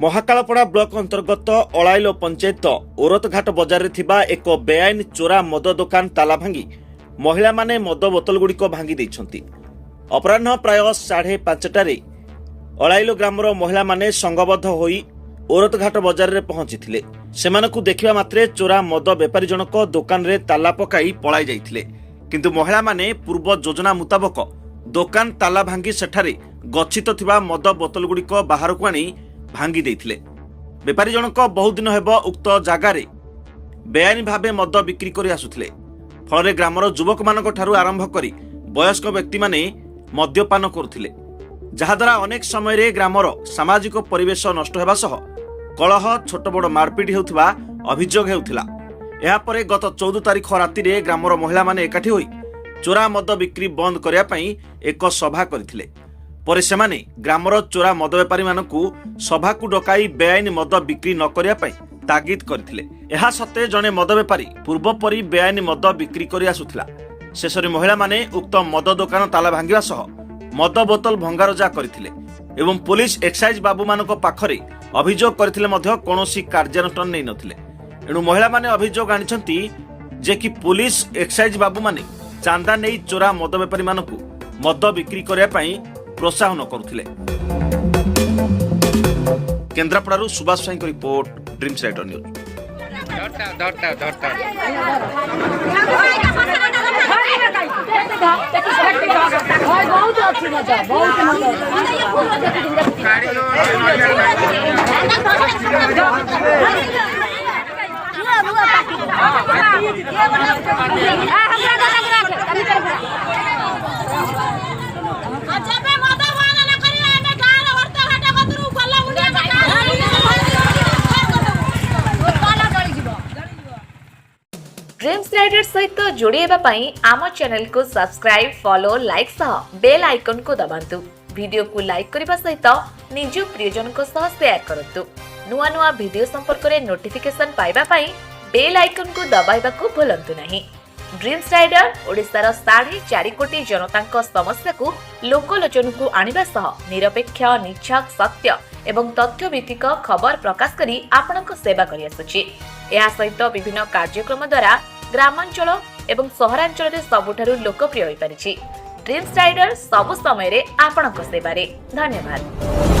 Mahakalpada block अंतर्गत अलाइलो पंचायत ओरतघाट बजार में एक बेआईन चोरा मद दुकान ताला भांगी महिला माने मद बोतल गुड़िक भांगी देइछंती। अपराह्न प्राय 5:30 अलाइलो ग्रामर महिला माने संगबद्ध होई ओरतघाट बजार में पहुंची सेमानकु देखिबा मात्रे चोरा मद बेपारी जनक दुकान रे ताला पकाई पलाई जाइथिले, किंतु महिला माने पूर्व योजना मुताबक दुकान ताला भांगी सेठारे गच्छित थिबा मद बोतल गुड़िक बाहर को आनी भांगी देइथिले। बेपारी जनक बहुत दिन हेब उक्त जागारे बेआईन भावे मद बिक्री करि आसुथिले। फल ग्रामर युवक मानक ठारू आरंभ करी वयस्क व्यक्ति माने मद्यपान करुथिले, जहाद्वारा अनेक समय ग्रामर सामाजिक परिवेश नष्ट हेबा सह कलह छोट बड़ मारपिट हेउथिबा अभियोग हेउथिला। एहा परे गत 14 तारिख राति रे ग्रामर महिला माने एकाठी होई चोरा मद बिक्री बंद करिया पई एक सभा करथिले। परे सेमाने ग्रामर चोरा मद बेपारी मानकु सभा को डकाई बेआईन मद बिक्री न करिया पई तागिद करथिले। एहा सत्ते जने मद बेपारी पूर्व परी बेआईन मद बिक्री करि आसुथिला। शेषरे महिला माने उक्त मद दुकान ताला भांगिबा सह मद बोतल भंगारजा करथिले एवं पुलिस एक्साइज बाबू मानक पाखरे अभियोग करथिले मध्य कोनोसी कार्यानुष्ठान नै नथिले। एणु महिला माने अभियोग आनिछंती जे कि पुलिस एक्साइज बाबू माने चांदा नै चोरा मद बेपारी मानकु मद बिक्री करिया पई प्रोत्साहन करुथिले। केन्द्रापड़ारू सुभाष साईं को report, dreams writer news. Dreams rider सहित जोड़ेबा पई आम चैनल को सब्सक्राइब, फॉलो, लाइक सह बेल आइकन को दबांतु। वीडियो को लाइक करबा सहित निज प्रियजन को सह शेयर करंतु। नुआ नुआ वीडियो संपर्क रे नोटिफिकेशन पाइबा पई बेल आइकन को दबाइबा को भूलंतु नहीं। ड्रीम्स राइडर ओडिशार 4.5 कोटी जनता समस्या को लोकलोचन को आनिबा सह निरपेक्ष, निष्पक्ष, सत्य एवं तथ्य भित्तिक खबर प्रकाश करी आपनक सेवा करि आसुछि। एहा सहित विभिन्न कार्यक्रम द्वारा ग्रामांचल एवं सहरांचल रे सबुठारु लोकप्रिय होई परिछि। ड्रीम्स राइडर सब समय रे आपनक सेवा रे। धन्यवाद।